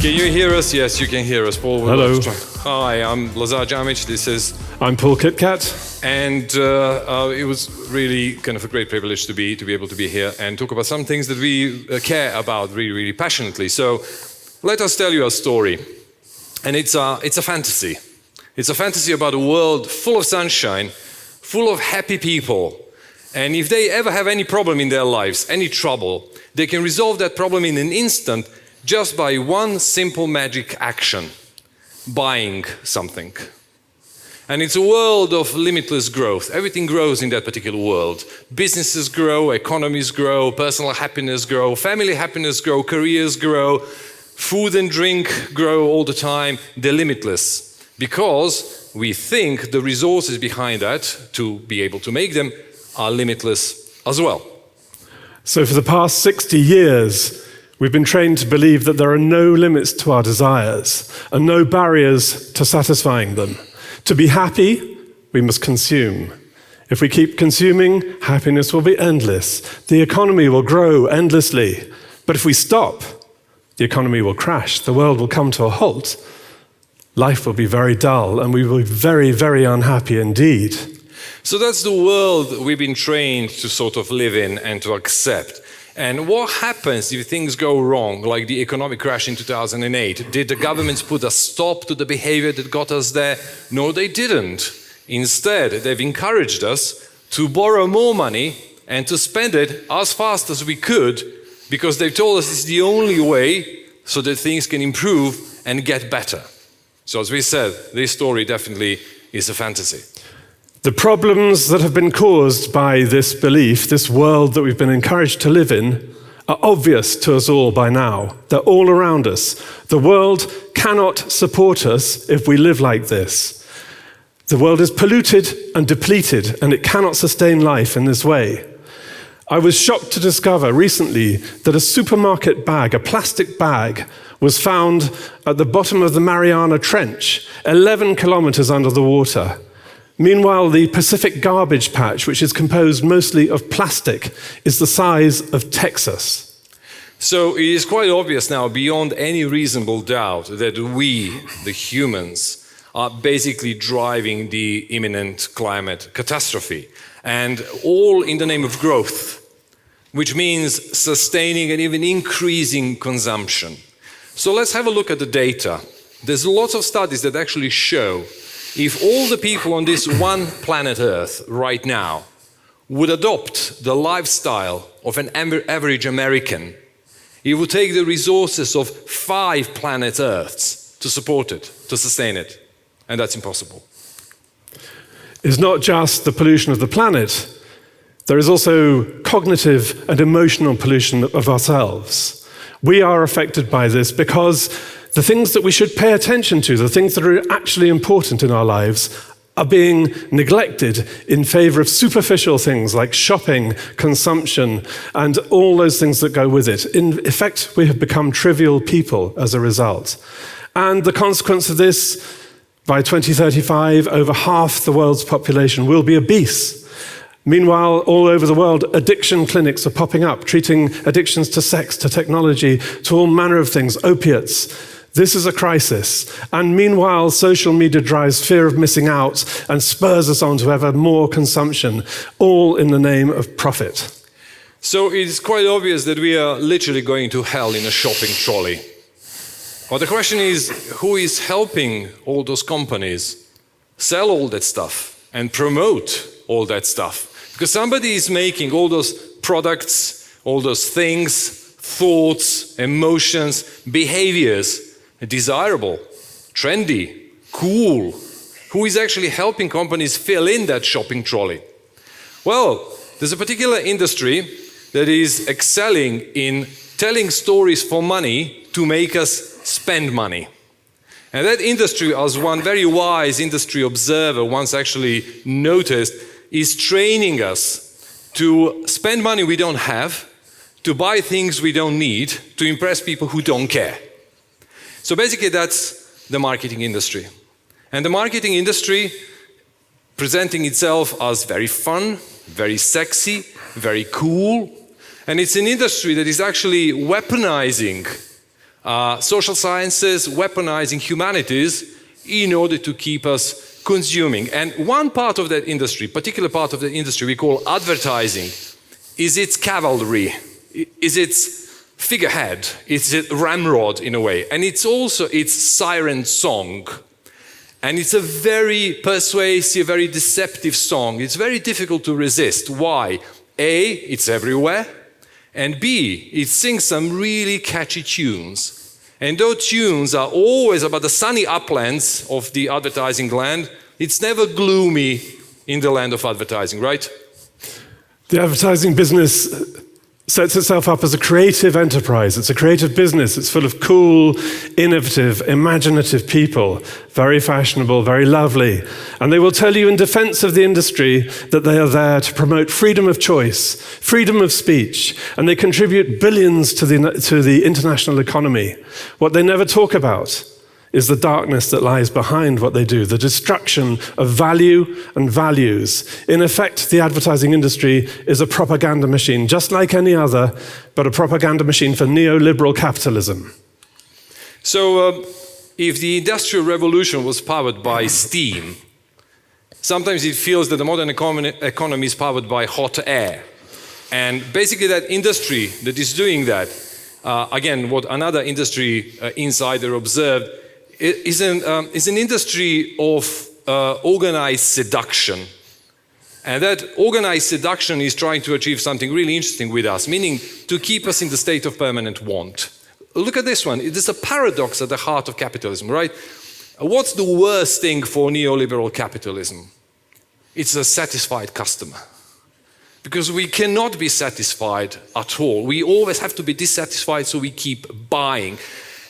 Can you hear us? Yes, you can hear us, Paul. Hello. Hi, I'm Lazar Džamić. This is... I'm Paul Kitcatt. And it was really kind of a great privilege to be able to be here and talk about some things that we care about really, really passionately. So let us tell you a story. And it's a fantasy. It's a fantasy about a world full of sunshine, full of happy people. And if they ever have any problem in their lives, any trouble, they can resolve that problem in an instant just by one simple magic action: buying something. And it's a world of limitless growth. Everything grows in that particular world. Businesses grow, economies grow, personal happiness grow, family happiness grow, careers grow, food and drink grow all the time. They're limitless because we think the resources behind that to be able to make them are limitless as well. So for the past 60 years, we've been trained to believe that there are no limits to our desires and no barriers to satisfying them. To be happy, we must consume. If we keep consuming, happiness will be endless. The economy will grow endlessly. But if we stop, the economy will crash. The world will come to a halt. Life will be very dull, and we will be very, very unhappy indeed. So that's the world we've been trained to sort of live in and to accept. And what happens if things go wrong, like the economic crash in 2008? Did the governments put a stop to the behavior that got us there? No, they didn't. Instead, they've encouraged us to borrow more money and to spend it as fast as we could, because they've told us it's the only way so that things can improve and get better. So as we said, this story definitely is a fantasy. The problems that have been caused by this belief, this world that we've been encouraged to live in, are obvious to us all by now. They're all around us. The world cannot support us if we live like this. The world is polluted and depleted, and it cannot sustain life in this way. I was shocked to discover recently that a supermarket bag, a plastic bag, was found at the bottom of the Mariana Trench, 11 kilometers under the water. Meanwhile, the Pacific garbage patch, which is composed mostly of plastic, is the size of Texas. So it is quite obvious now, beyond any reasonable doubt, that we, the humans, are basically driving the imminent climate catastrophe. And all in the name of growth, which means sustaining and even increasing consumption. So let's have a look at the data. There's lots of studies that actually show if all the people on this one planet Earth right now would adopt the lifestyle of an average American, it would take the resources of 5 planet Earths to support it, to sustain it. And that's impossible. It's not just the pollution of the planet. There is also cognitive and emotional pollution of ourselves. We are affected by this because the things that we should pay attention to, the things that are actually important in our lives, are being neglected in favor of superficial things like shopping, consumption, and all those things that go with it. In effect, we have become trivial people as a result. And the consequence of this, by 2035, over half the world's population will be obese. Meanwhile, all over the world, addiction clinics are popping up, treating addictions to sex, to technology, to all manner of things, opiates. This is a crisis. And meanwhile, social media drives fear of missing out and spurs us on to ever more consumption, all in the name of profit. So it's quite obvious that we are literally going to hell in a shopping trolley. But the question is, who is helping all those companies sell all that stuff and promote all that stuff? Because somebody is making all those products, all those things, thoughts, emotions, behaviors desirable, trendy, cool. Who is actually helping companies fill in that shopping trolley? Well, there's a particular industry that is excelling in telling stories for money to make us spend money. And that industry, as one very wise industry observer once actually noticed, is training us to spend money we don't have, to buy things we don't need, to impress people who don't care. So basically that's the marketing industry. And the marketing industry presenting itself as very fun, very sexy, very cool. And it's an industry that is actually weaponizing social sciences, weaponizing humanities in order to keep us consuming. And one part of that industry, particular part of the industry we call advertising, is its cavalry, is its figurehead, it's its ramrod in a way. And it's also its siren song. And it's a very persuasive, very deceptive song. It's very difficult to resist. Why? A, it's everywhere. And B, it sings some really catchy tunes. And those tunes are always about the sunny uplands of the advertising land. It's never gloomy in the land of advertising, right? The advertising business sets itself up as a creative enterprise. It's a creative business. It's full of cool, innovative, imaginative people, very fashionable, very lovely. And they will tell you in defense of the industry that they are there to promote freedom of choice, freedom of speech, and they contribute billions to the international economy. What they never talk about is the darkness that lies behind what they do, the destruction of value and values. In effect, the advertising industry is a propaganda machine, just like any other, but a propaganda machine for neoliberal capitalism. So, if the Industrial Revolution was powered by steam, sometimes it feels that the modern economy is powered by hot air. And basically that industry that is doing that, again, what another industry insider observed, is an industry of organized seduction. And that organized seduction is trying to achieve something really interesting with us, meaning to keep us in the state of permanent want. Look at this one. It is a paradox at the heart of capitalism, right? What's the worst thing for neoliberal capitalism? It's a satisfied customer. Because we cannot be satisfied at all. We always have to be dissatisfied, so we keep buying.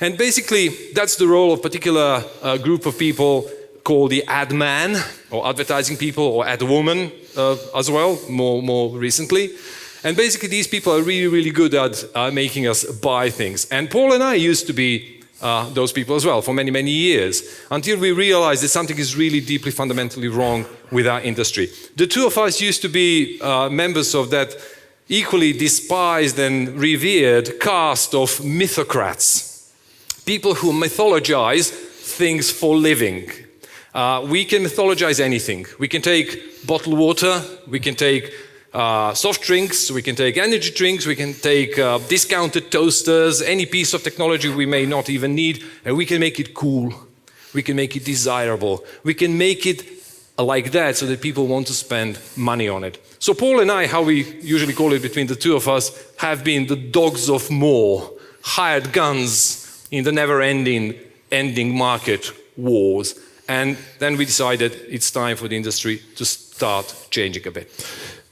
And basically, that's the role of a particular group of people called the ad man, or advertising people, or ad woman as well, more recently. And basically, these people are really, really good at making us buy things. And Paul and I used to be those people as well for many, many years, until we realized that something is really deeply, fundamentally wrong with our industry. The two of us used to be members of that equally despised and revered caste of mythocrats. People who mythologize things for living. We can mythologize anything. We can take bottled water, we can take soft drinks, we can take energy drinks, we can take discounted toasters, any piece of technology we may not even need, and we can make it cool. We can make it desirable. We can make it like that so that people want to spend money on it. So Paul and I, how we usually call it between the two of us, have been the dogs of war, hired guns in the never-ending market wars. And then we decided it's time for the industry to start changing a bit.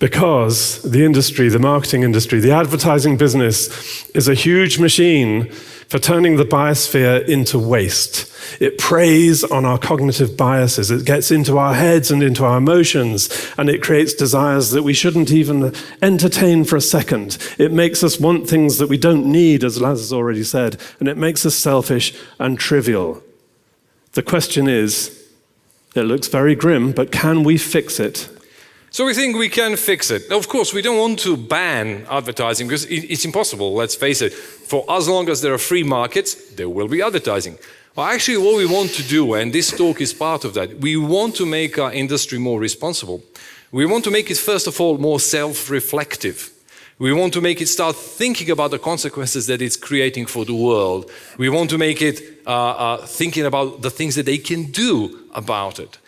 Because the industry, the marketing industry, the advertising business is a huge machine for turning the biosphere into waste. It preys on our cognitive biases. It gets into our heads and into our emotions, and it creates desires that we shouldn't even entertain for a second. It makes us want things that we don't need, as Lazar's already said, and it makes us selfish and trivial. The question is, it looks very grim, but can we fix it? So we think we can fix it. Of course, we don't want to ban advertising because it's impossible, let's face it. For as long as there are free markets, there will be advertising. Well, actually, what we want to do, and this talk is part of that, we want to make our industry more responsible. We want to make it, first of all, more self-reflective. We want to make it start thinking about the consequences that it's creating for the world. We want to make it thinking about the things that they can do about it.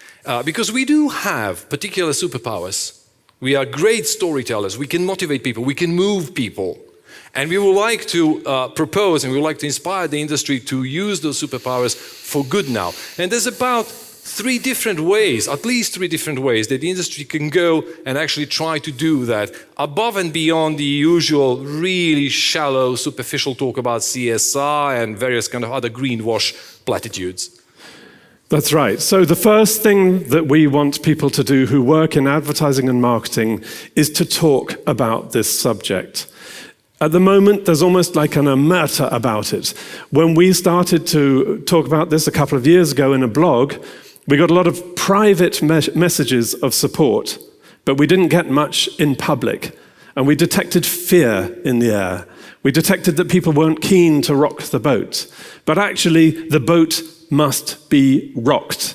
Because we do have particular superpowers. We are great storytellers. We can motivate people. We can move people. And we would like to propose and we would like to inspire the industry to use those superpowers for good now. And there's about three different ways, at least three different ways that the industry can go and actually try to do that above and beyond the usual really shallow, superficial talk about CSR and various kind of other greenwash platitudes. That's right. So the first thing that we want people to do who work in advertising and marketing is to talk about this subject. At the moment, there's almost like an omerta about it. When we started to talk about this a couple of years ago in a blog, we got a lot of private messages of support, but we didn't get much in public. And we detected fear in the air. We detected that people weren't keen to rock the boat. But actually, the boat must be rocked.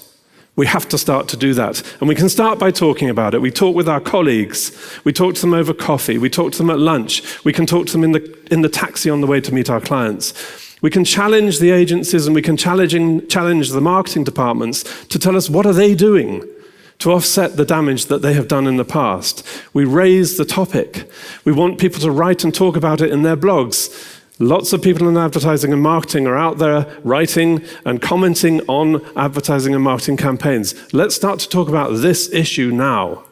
We have to start to do that. And we can start by talking about it. We talk with our colleagues. We talk to them over coffee. We talk to them at lunch. We can talk to them in the taxi on the way to meet our clients. We can challenge the agencies and we can challenge the marketing departments to tell us what are they doing to offset the damage that they have done in the past. We raise the topic. We want people to write and talk about it in their blogs. Lots of people in advertising and marketing are out there writing and commenting on advertising and marketing campaigns. Let's start to talk about this issue now.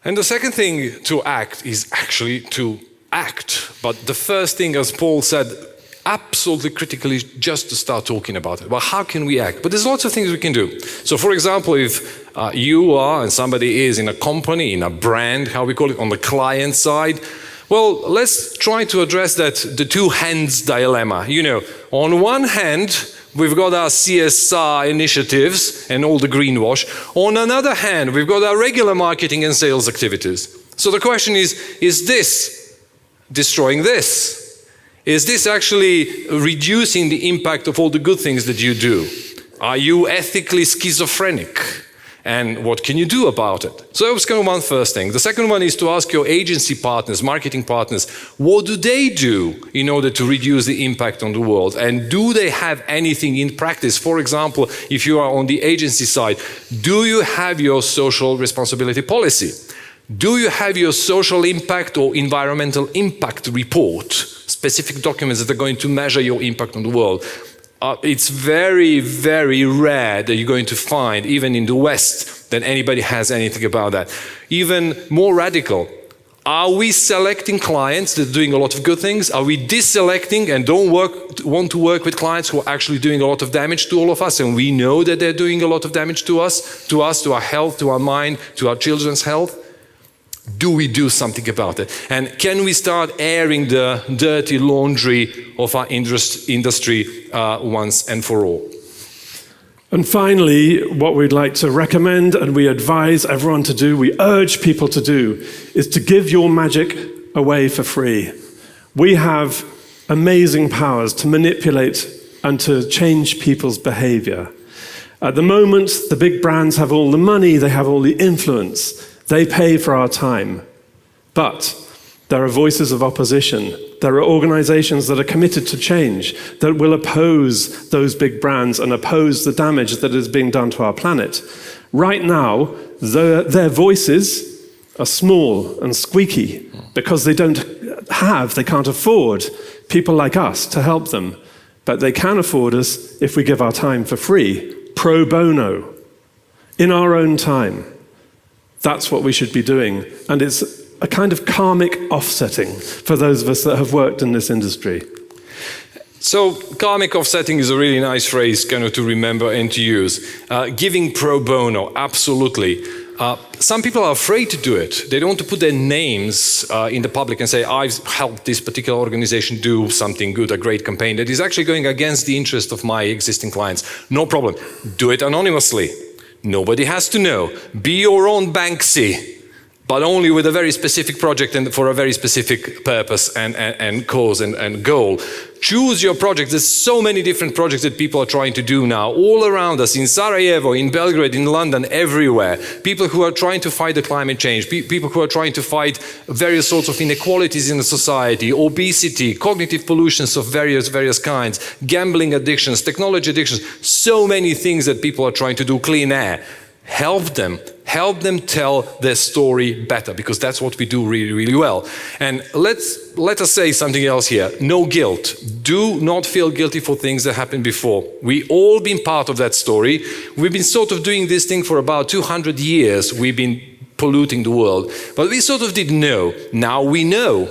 And the second thing to act is actually to act. But the first thing, as Paul said, absolutely critical is just to start talking about it. Well, how can we act? But there's lots of things we can do. So for example, if you are and somebody is in a company, in a brand, how we call it, on the client side, well, let's try to address the two hands dilemma. You know, on one hand, we've got our CSR initiatives and all the greenwash. On another hand, we've got our regular marketing and sales activities. So the question is this destroying this? Is this actually reducing the impact of all the good things that you do? Are you ethically schizophrenic? And what can you do about it? So that was kind of one first thing. The second one is to ask your agency partners, marketing partners, what do they do in order to reduce the impact on the world? And do they have anything in practice? For example, if you are on the agency side, do you have your social responsibility policy? Do you have your social impact or environmental impact report? Specific documents that are going to measure your impact on the world. It's very, very rare that you're going to find, even in the West, that anybody has anything about that. Even more radical, are we selecting clients that are doing a lot of good things? Are we deselecting and don't want to work with clients who are actually doing a lot of damage to all of us? And we know that they're doing a lot of damage to us, to our health, to our mind, to our children's health. Do we do something about it? And can we start airing the dirty laundry of our industry once and for all? And finally, what we'd like to recommend and we advise everyone to do, we urge people to do, is to give your magic away for free. We have amazing powers to manipulate and to change people's behavior. At the moment, the big brands have all the money, they have all the influence. They pay for our time. But there are voices of opposition. There are organizations that are committed to change, that will oppose those big brands and oppose the damage that is being done to our planet. Right now, their voices are small and squeaky because they can't afford people like us to help them. But they can afford us if we give our time for free, pro bono, in our own time. That's what we should be doing. And it's a kind of karmic offsetting for those of us that have worked in this industry. So karmic offsetting is a really nice phrase kind of to remember and to use. Giving pro bono, absolutely. Some people are afraid to do it. They don't want to put their names in the public and say, I've helped this particular organization do something good, a great campaign that is actually going against the interest of my existing clients. No problem. Do it anonymously. Nobody has to know. Be your own Banksy, but only with a very specific project and for a very specific purpose and cause and goal. Choose your project. There's so many different projects that people are trying to do now, all around us, in Sarajevo, in Belgrade, in London, everywhere. People who are trying to fight the climate change, people who are trying to fight various sorts of inequalities in the society, obesity, cognitive pollutions of various kinds, gambling addictions, technology addictions, so many things that people are trying to do, clean air. Help them tell their story better, because that's what we do really, really well. And let us say something else here. No guilt. Do not feel guilty for things that happened before. We all been part of that story. We've been sort of doing this thing for about 200 years. We've been polluting the world. But we sort of didn't know. Now we know.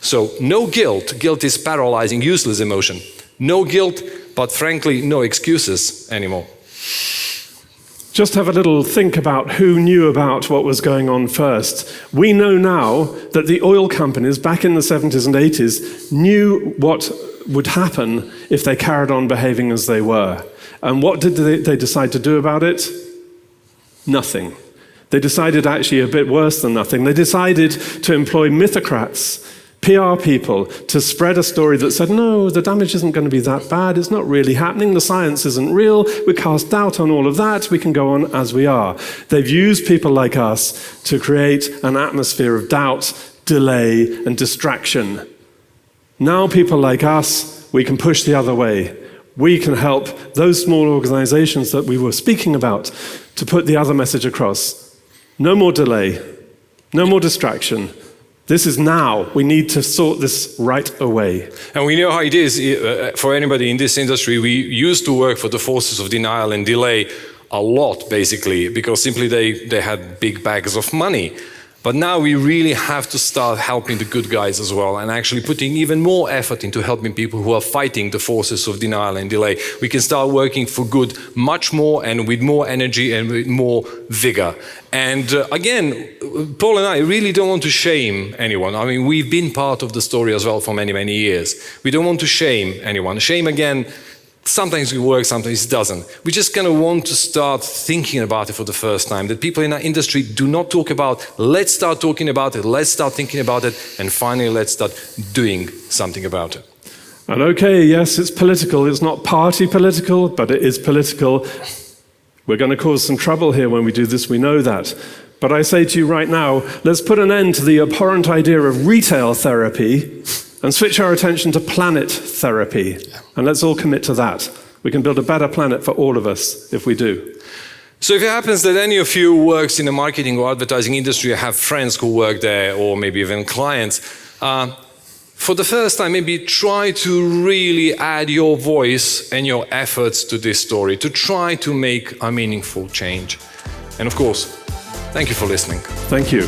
So no guilt. Guilt is paralyzing, useless emotion. No guilt, but frankly, no excuses anymore. Just have a little think about who knew about what was going on first. We know now that the oil companies back in the 70s and 80s knew what would happen if they carried on behaving as they were. And what did they decide to do about it? Nothing. They decided actually a bit worse than nothing. They decided to employ mythocrats, PR people, to spread a story that said, no, the damage isn't going to be that bad, it's not really happening, the science isn't real, we cast doubt on all of that, we can go on as we are. They've used people like us to create an atmosphere of doubt, delay, and distraction. Now people like us, we can push the other way. We can help those small organizations that we were speaking about to put the other message across. No more delay, no more distraction. This is now. We need to sort this right away. And we know how it is for anybody in this industry. We used to work for the forces of denial and delay a lot, basically, because simply they had big bags of money. But now we really have to start helping the good guys as well and actually putting even more effort into helping people who are fighting the forces of denial and delay. We can start working for good much more and with more energy and with more vigor. And again, Paul and I really don't want to shame anyone. I mean, we've been part of the story as well for many, many years. We don't want to shame anyone. Shame, again, sometimes it works, sometimes it doesn't. We just kind of want to start thinking about it for the first time, that people in our industry do not talk about. Let's start talking about it, let's start thinking about it, and finally let's start doing something about it. And okay, yes, it's political. It's not party political, but it is political. We're going to cause some trouble here when we do this, we know that. But I say to you right now, let's put an end to the abhorrent idea of retail therapy and switch our attention to planet therapy. And let's all commit to that. We can build a better planet for all of us if we do. So if it happens that any of you works in the marketing or advertising industry, or have friends who work there, or maybe even clients, for the first time, maybe try to really add your voice and your efforts to this story, to try to make a meaningful change. And of course, thank you for listening. Thank you.